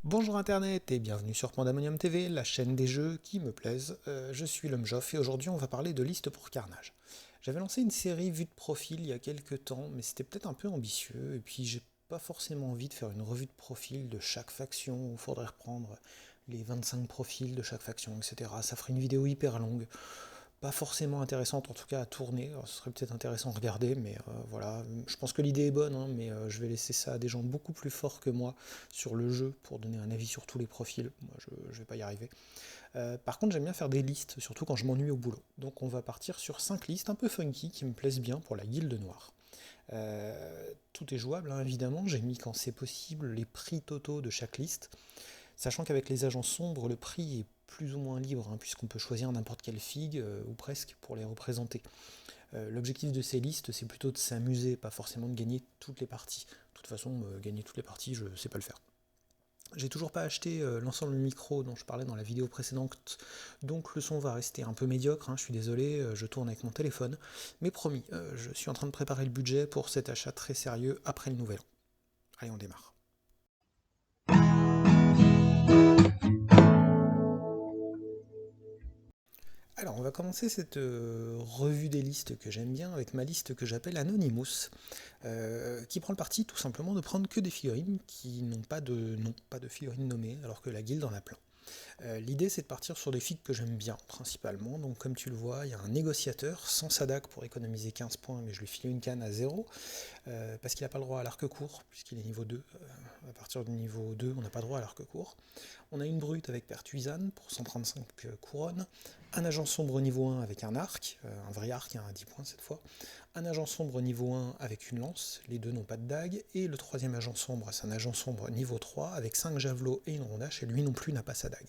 Bonjour Internet et bienvenue sur Pandemonium TV, la chaîne des jeux qui me plaisent. Je suis l'homme Joff et aujourd'hui on va parler de liste pour Carnage. J'avais lancé une série vue de profil il y a quelques temps, mais c'était peut-être un peu ambitieux, et puis j'ai pas forcément envie de faire une revue de profil de chaque faction, où il faudrait reprendre les 25 profils de chaque faction, etc. Ça ferait une vidéo hyper longue, pas forcément intéressante en tout cas à tourner. Alors, ce serait peut-être intéressant à regarder, mais voilà. Je pense que l'idée est bonne, hein, mais je vais laisser ça à des gens beaucoup plus forts que moi sur le jeu pour donner un avis sur tous les profils. Moi, je vais pas y arriver. Par contre, j'aime bien faire des listes, surtout quand je m'ennuie au boulot. Donc on va partir sur 5 listes un peu funky qui me plaisent bien pour la guilde noire. Tout est jouable, hein, évidemment. J'ai mis quand c'est possible les prix totaux de chaque liste. Sachant qu'avec les agents sombres, le prix est plus ou moins libre, hein, puisqu'on peut choisir n'importe quelle figue, ou presque, pour les représenter. L'objectif de ces listes, c'est plutôt de s'amuser, pas forcément de gagner toutes les parties. De toute façon, gagner toutes les parties, je sais pas le faire. J'ai toujours pas acheté l'ensemble micro dont je parlais dans la vidéo précédente, donc le son va rester un peu médiocre, hein, je suis désolé, je tourne avec mon téléphone. Mais promis, je suis en train de préparer le budget pour cet achat très sérieux après le nouvel an. Allez, on démarre. Alors, on va commencer cette revue des listes que j'aime bien avec ma liste que j'appelle Anonymous, qui prend le parti tout simplement de prendre que des figurines qui n'ont pas de nom, pas de figurines nommées, alors que la guilde en a plein. L'idée c'est de partir sur des figues que j'aime bien principalement, donc comme tu le vois, il y a un négociateur sans sa dague pour économiser 15 points, mais je lui file une canne à 0, parce qu'il n'a pas le droit à l'arc court, puisqu'il est niveau 2. À partir du niveau 2, on n'a pas le droit à l'arc court. On a une brute avec pertuisane pour 135 couronnes, un agent sombre niveau 1 avec un arc, un vrai arc à 10 points cette fois, un agent sombre niveau 1 avec une lance, les deux n'ont pas de dague, et le troisième agent sombre, c'est un agent sombre niveau 3 avec 5 javelots et une rondache, et lui non plus n'a pas sa dague.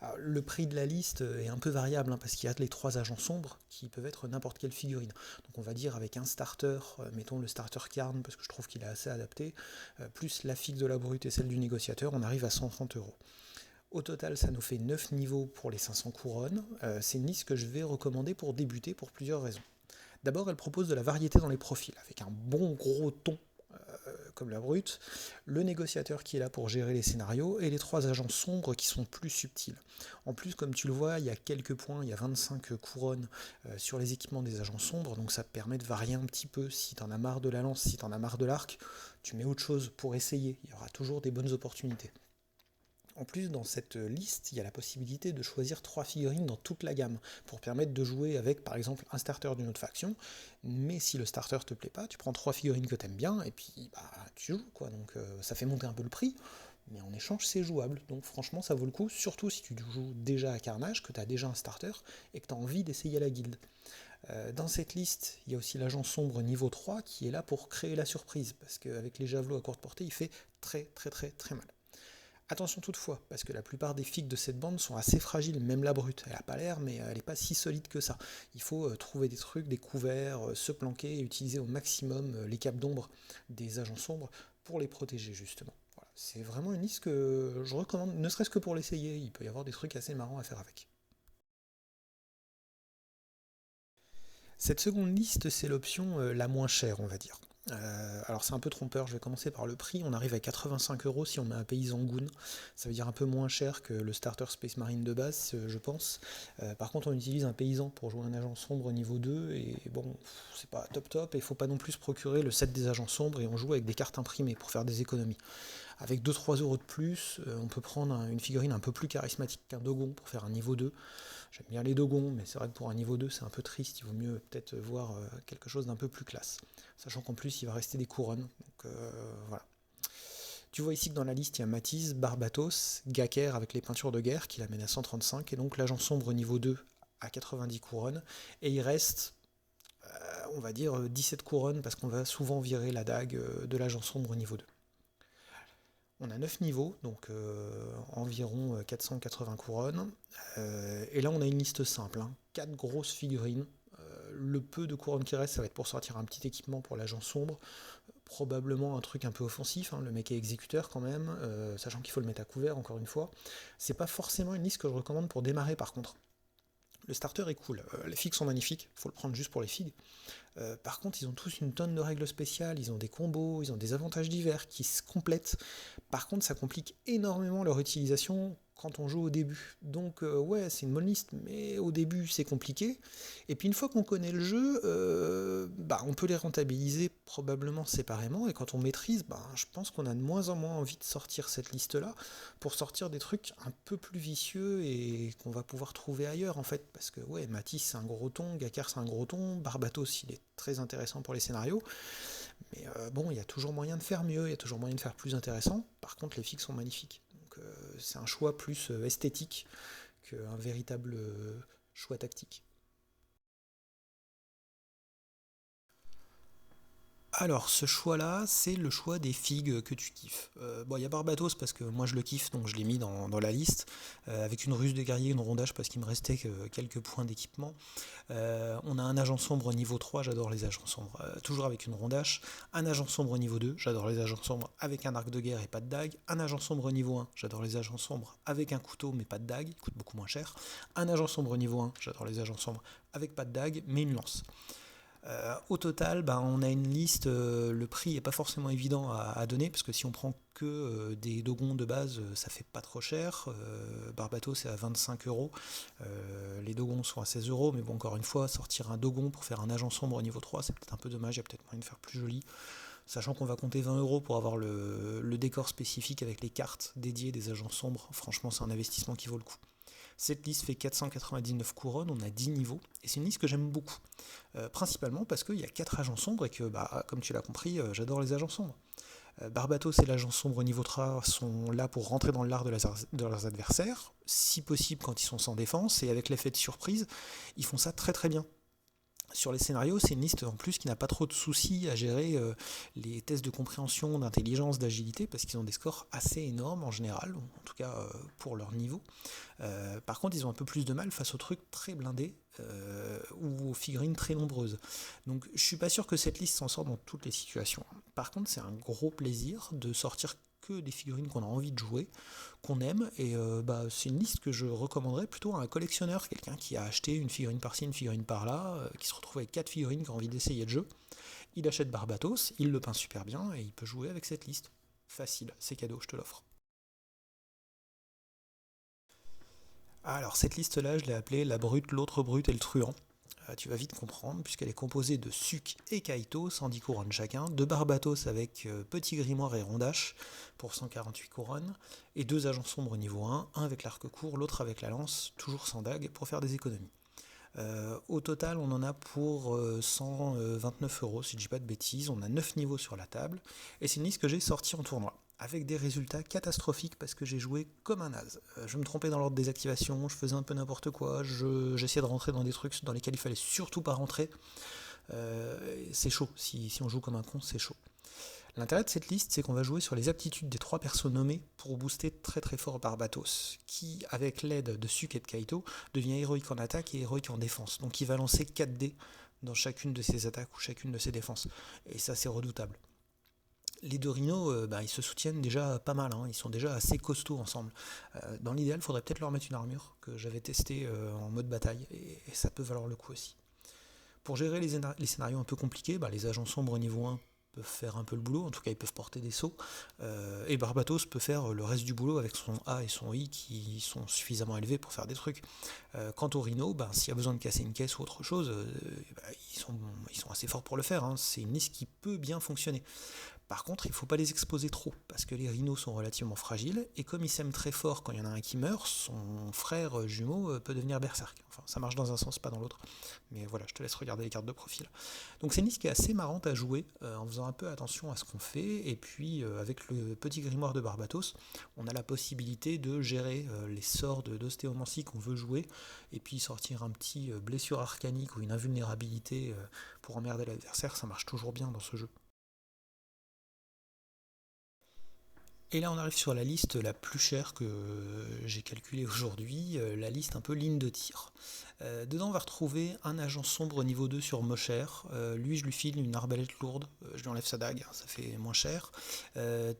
Alors, le prix de la liste est un peu variable, hein, parce qu'il y a les 3 agents sombres qui peuvent être n'importe quelle figurine. Donc on va dire avec un starter, mettons le starter Karn parce que je trouve qu'il est assez adapté, plus la figue de la brute et celle du négociateur, on arrive à 130 €. Au total, ça nous fait 9 niveaux pour les 500 couronnes. C'est une liste que je vais recommander pour débuter pour plusieurs raisons. D'abord, elle propose de la variété dans les profils, avec un bon gros ton comme la brute, le négociateur qui est là pour gérer les scénarios, et les 3 agents sombres qui sont plus subtils. En plus, comme tu le vois, il y a quelques points, il y a 25 couronnes sur les équipements des agents sombres, donc ça te permet de varier un petit peu. Si t'en as marre de la lance, si t'en as marre de l'arc, tu mets autre chose pour essayer, il y aura toujours des bonnes opportunités. En plus, dans cette liste, il y a la possibilité de choisir 3 figurines dans toute la gamme, pour permettre de jouer avec, par exemple, un starter d'une autre faction, mais si le starter te plaît pas, tu prends 3 figurines que t'aimes bien, et puis bah, tu joues, quoi. Donc ça fait monter un peu le prix, mais en échange, c'est jouable. Donc franchement, ça vaut le coup, surtout si tu joues déjà à Carnage, que tu as déjà un starter, et que tu as envie d'essayer la guilde. Dans cette liste, il y a aussi l'agent sombre niveau 3, qui est là pour créer la surprise, parce qu'avec les javelots à courte portée, il fait très très très très mal. Attention toutefois, parce que la plupart des figues de cette bande sont assez fragiles, même la brute. Elle n'a pas l'air, mais elle n'est pas si solide que ça. Il faut trouver des trucs, des couverts, se planquer et utiliser au maximum les capes d'ombre des agents sombres pour les protéger, justement. Voilà. C'est vraiment une liste que je recommande, ne serait-ce que pour l'essayer. Il peut y avoir des trucs assez marrants à faire avec. Cette seconde liste, c'est l'option la moins chère, on va dire. Alors c'est un peu trompeur, je vais commencer par le prix. On arrive à 85 € si on met un paysan goon. Ça veut dire un peu moins cher que le starter Space Marine de base, je pense. Par contre, on utilise un paysan pour jouer un agent sombre niveau 2. Et bon, c'est pas top top. Et il faut pas non plus se procurer le set des agents sombres. Et on joue avec des cartes imprimées pour faire des économies. Avec 2-3 € de plus, on peut prendre une figurine un peu plus charismatique qu'un Dogon pour faire un niveau 2. J'aime bien les Dogons, mais c'est vrai que pour un niveau 2, c'est un peu triste. Il vaut mieux peut-être voir quelque chose d'un peu plus classe. Sachant qu'en plus, il va rester des couronnes. Donc voilà. Tu vois ici que dans la liste, il y a Matisse, Barbatos, Gaker avec les peintures de guerre qui l'amène à 135, et donc l'agent sombre niveau 2 à 90 couronnes. Et il reste, on va dire, 17 couronnes parce qu'on va souvent virer la dague de l'agent sombre niveau 2. On a 9 niveaux, donc environ 480 couronnes. Et là, on a une liste simple, hein. 4 grosses figurines. Le peu de couronnes qui reste, ça va être pour sortir un petit équipement pour l'agent sombre. Probablement un truc un peu offensif, hein. Le mec est exécuteur quand même, sachant qu'il faut le mettre à couvert, encore une fois. C'est pas forcément une liste que je recommande pour démarrer, par contre. Le starter est cool, les figues sont magnifiques, il faut le prendre juste pour les figues. Par contre, ils ont tous une tonne de règles spéciales, ils ont des combos, ils ont des avantages divers qui se complètent. Par contre, ça complique énormément leur utilisation quand on joue au début. Donc ouais, c'est une bonne liste, mais au début c'est compliqué. Et puis une fois qu'on connaît le jeu, on peut les rentabiliser probablement séparément. Et quand on maîtrise, je pense qu'on a de moins en moins envie de sortir cette liste-là pour sortir des trucs un peu plus vicieux et qu'on va pouvoir trouver ailleurs en fait. Parce que ouais, Matisse c'est un gros ton, Gakar c'est un gros ton, Barbatos il est très intéressant pour les scénarios. Mais bon, il y a toujours moyen de faire mieux, il y a toujours moyen de faire plus intéressant. Par contre, les figues sont magnifiques. Donc c'est un choix plus esthétique qu'un véritable choix tactique. Alors, ce choix-là, c'est le choix des figues que tu kiffes. Bon, il y a Barbatos parce que moi je le kiffe, donc je l'ai mis dans la liste, avec une ruse de guerrier, une rondage parce qu'il me restait que quelques points d'équipement. On a un agent sombre niveau 3, j'adore les agents sombres, toujours avec une rondache. Un agent sombre niveau 2, j'adore les agents sombres avec un arc de guerre et pas de dague. Un agent sombre niveau 1, j'adore les agents sombres avec un couteau mais pas de dague, il coûte beaucoup moins cher. Un agent sombre niveau 1, j'adore les agents sombres avec pas de dague mais une lance. Au total, on a une liste, le prix n'est pas forcément évident à donner, parce que si on prend que des dogons de base, ça fait pas trop cher. Barbato c'est à 25 euros, les dogons sont à 16 euros, mais bon, encore une fois, sortir un dogon pour faire un agent sombre au niveau 3, c'est peut-être un peu dommage, il y a peut-être moyen de faire plus joli. Sachant qu'on va compter 20 euros pour avoir le décor spécifique avec les cartes dédiées des agents sombres, franchement, c'est un investissement qui vaut le coup. Cette liste fait 499 couronnes, on a 10 niveaux, et c'est une liste que j'aime beaucoup. Principalement parce qu'il y a 4 agents sombres et que, comme tu l'as compris, j'adore les agents sombres. Barbatos et l'agent sombre niveau 3 sont là pour rentrer dans l'art de leurs adversaires, si possible quand ils sont sans défense, et avec l'effet de surprise, ils font ça très très bien. Sur les scénarios, c'est une liste en plus qui n'a pas trop de soucis à gérer les tests de compréhension, d'intelligence, d'agilité, parce qu'ils ont des scores assez énormes en général, en tout cas pour leur niveau. Par contre, ils ont un peu plus de mal face aux trucs très blindés ou aux figurines très nombreuses. Donc, je suis pas sûr que cette liste s'en sort dans toutes les situations. Par contre, c'est un gros plaisir de sortir que des figurines qu'on a envie de jouer, qu'on aime, et c'est une liste que je recommanderais plutôt à un collectionneur, quelqu'un qui a acheté une figurine par-ci, une figurine par-là, qui se retrouve avec 4 figurines, qui a envie d'essayer le jeu. Il achète Barbatos, il le peint super bien, et il peut jouer avec cette liste. Facile, c'est cadeau, je te l'offre. Alors cette liste-là, je l'ai appelée la brute, l'autre brute et le truand. Tu vas vite comprendre, puisqu'elle est composée de Suc et Kaito, 110 couronnes chacun, de Barbatos avec Petit Grimoire et Rondache pour 148 couronnes, et deux agents sombres niveau 1, un avec l'arc court, l'autre avec la lance, toujours sans dague, pour faire des économies. Au total, on en a pour 129 euros, si je dis pas de bêtises. On a 9 niveaux sur la table. Et c'est une liste que j'ai sortie en tournoi, avec des résultats catastrophiques parce que j'ai joué comme un naze. Je me trompais dans l'ordre des activations, je faisais un peu n'importe quoi, j'essayais de rentrer dans des trucs dans lesquels il fallait surtout pas rentrer. C'est chaud, si on joue comme un con, c'est chaud. L'intérêt de cette liste, c'est qu'on va jouer sur les aptitudes des trois persos nommés pour booster très très fort Barbatos, qui, avec l'aide de Suc et de Kaito, devient héroïque en attaque et héroïque en défense. Donc il va lancer 4 dés dans chacune de ses attaques ou chacune de ses défenses. Et ça, c'est redoutable. Les deux rhinos, ils se soutiennent déjà pas mal, hein. Ils sont déjà assez costauds ensemble. Dans l'idéal, il faudrait peut-être leur mettre une armure que j'avais testée en mode bataille, et ça peut valoir le coup aussi. Pour gérer les scénarios un peu compliqués, les agents sombres niveau 1 peuvent faire un peu le boulot, en tout cas ils peuvent porter des sauts, et Barbatos peut faire le reste du boulot avec son A et son I qui sont suffisamment élevés pour faire des trucs. Quant au Rhino, s'il y a besoin de casser une caisse ou autre chose, ils sont assez forts pour le faire, hein. C'est une liste qui peut bien fonctionner. Par contre, il ne faut pas les exposer trop, parce que les rhinos sont relativement fragiles, et comme ils s'aiment très fort quand il y en a un qui meurt, son frère jumeau peut devenir berserk. Enfin, ça marche dans un sens, pas dans l'autre. Mais voilà, je te laisse regarder les cartes de profil. Donc c'est une liste qui est assez marrante à jouer, en faisant un peu attention à ce qu'on fait, et puis avec le petit grimoire de Barbatos, on a la possibilité de gérer les sorts d'ostéomancie qu'on veut jouer, et puis sortir un petit blessure arcanique ou une invulnérabilité pour emmerder l'adversaire, ça marche toujours bien dans ce jeu. Et là on arrive sur la liste la plus chère que j'ai calculée aujourd'hui, la liste un peu ligne de tir. Dedans on va retrouver un agent sombre niveau 2 sur Mosher, lui je lui file une arbalète lourde, je lui enlève sa dague, ça fait moins cher.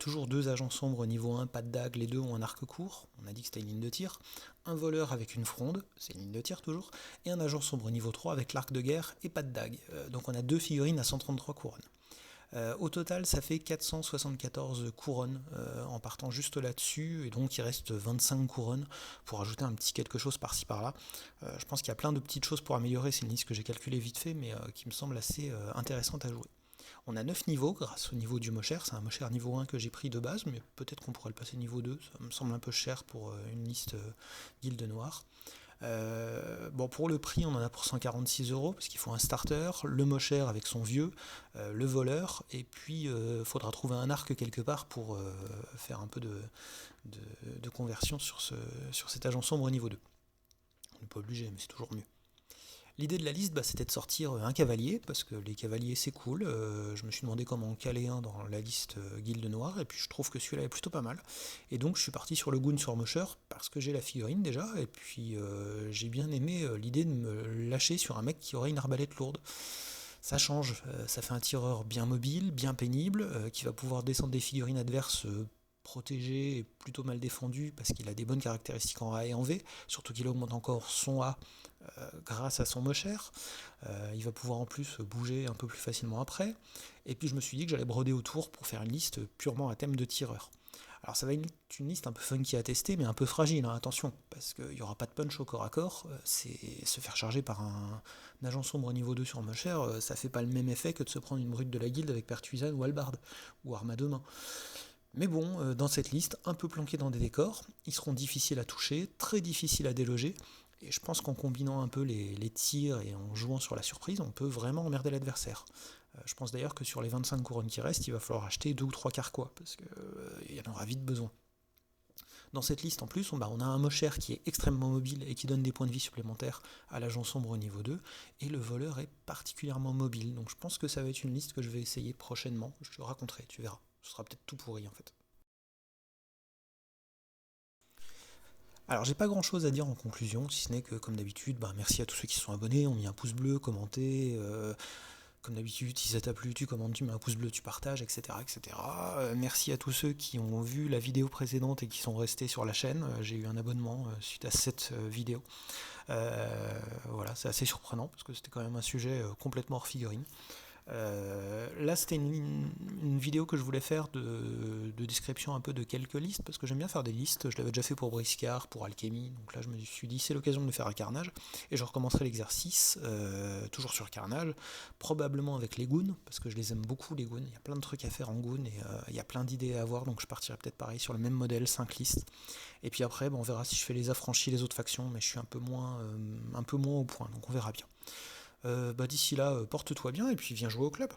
Toujours deux agents sombres niveau 1, pas de dague, les deux ont un arc court, on a dit que c'était une ligne de tir. Un voleur avec une fronde, c'est une ligne de tir toujours, et un agent sombre niveau 3 avec l'arc de guerre et pas de dague. Donc on a deux figurines à 133 couronnes. Au total, ça fait 474 couronnes en partant juste là-dessus, et donc il reste 25 couronnes pour ajouter un petit quelque chose par-ci par-là. Je pense qu'il y a plein de petites choses pour améliorer, c'est une liste que j'ai calculée vite fait, mais qui me semble assez intéressante à jouer. On a 9 niveaux grâce au niveau du Mosher, c'est un Mosher niveau 1 que j'ai pris de base, mais peut-être qu'on pourrait le passer niveau 2, ça me semble un peu cher pour une liste guilde noire. Bon, pour le prix, on en a pour 146 €, parce qu'il faut un starter, le Mosher avec son vieux, le voleur, et puis il faudra trouver un arc quelque part pour faire un peu de conversion sur cet agent sombre niveau 2. On n'est pas obligé, mais c'est toujours mieux. L'idée de la liste, c'était de sortir un cavalier, parce que les cavaliers c'est cool. Je me suis demandé comment en caler un dans la liste guilde noire, et puis je trouve que celui-là est plutôt pas mal. Et donc je suis parti sur le Goon sur Mosher, parce que j'ai la figurine déjà, et puis j'ai bien aimé l'idée de me lâcher sur un mec qui aurait une arbalète lourde. Ça change, ça fait un tireur bien mobile, bien pénible, qui va pouvoir descendre des figurines adverses protégé et plutôt mal défendu parce qu'il a des bonnes caractéristiques en A et en V, surtout qu'il augmente encore son A grâce à son Mosher. Il va pouvoir en plus bouger un peu plus facilement après. Et puis je me suis dit que j'allais broder autour pour faire une liste purement à thème de tireur. Alors ça va être une liste un peu funky à tester, mais un peu fragile, hein, attention, parce qu'il n'y aura pas de punch au corps à corps, c'est se faire charger par un agent sombre niveau 2 sur Mosher, ça fait pas le même effet que de se prendre une brute de la guilde avec Pertuisan ou Halbard, ou arme à deux mains. Mais bon, dans cette liste, un peu planqués dans des décors, ils seront difficiles à toucher, très difficiles à déloger, et je pense qu'en combinant un peu les tirs et en jouant sur la surprise, on peut vraiment emmerder l'adversaire. Je pense d'ailleurs que sur les 25 couronnes qui restent, il va falloir acheter 2 ou 3 carquois, parce qu'il y en aura vite besoin. Dans cette liste en plus, on a un Mosher qui est extrêmement mobile et qui donne des points de vie supplémentaires à l'agent sombre au niveau 2, et le voleur est particulièrement mobile, donc je pense que ça va être une liste que je vais essayer prochainement, je te raconterai, tu verras. Ce sera peut-être tout pourri en fait. Alors j'ai pas grand chose à dire en conclusion, si ce n'est que comme d'habitude, merci à tous ceux qui se sont abonnés, ont mis un pouce bleu, commenté, comme d'habitude, si ça t'a plu, tu commentes, tu mets un pouce bleu, tu partages, etc. etc. Merci à tous ceux qui ont vu la vidéo précédente et qui sont restés sur la chaîne. J'ai eu un abonnement suite à cette vidéo. Voilà, c'est assez surprenant parce que c'était quand même un sujet complètement hors figurine. Là c'était une vidéo que je voulais faire de description un peu de quelques listes, parce que j'aime bien faire des listes, je l'avais déjà fait pour Briscard, pour Alchemy, donc là je me suis dit c'est l'occasion de le faire à Carnage, et je recommencerai l'exercice, toujours sur Carnage, probablement avec les goons, parce que je les aime beaucoup les goons, il y a plein de trucs à faire en goon, et il y a plein d'idées à avoir, donc je partirai peut-être pareil sur le même modèle, 5 listes, et puis après on verra si je fais les affranchis, les autres factions, mais je suis un peu moins au point, donc on verra bien. D'ici là, porte-toi bien et puis viens jouer au club.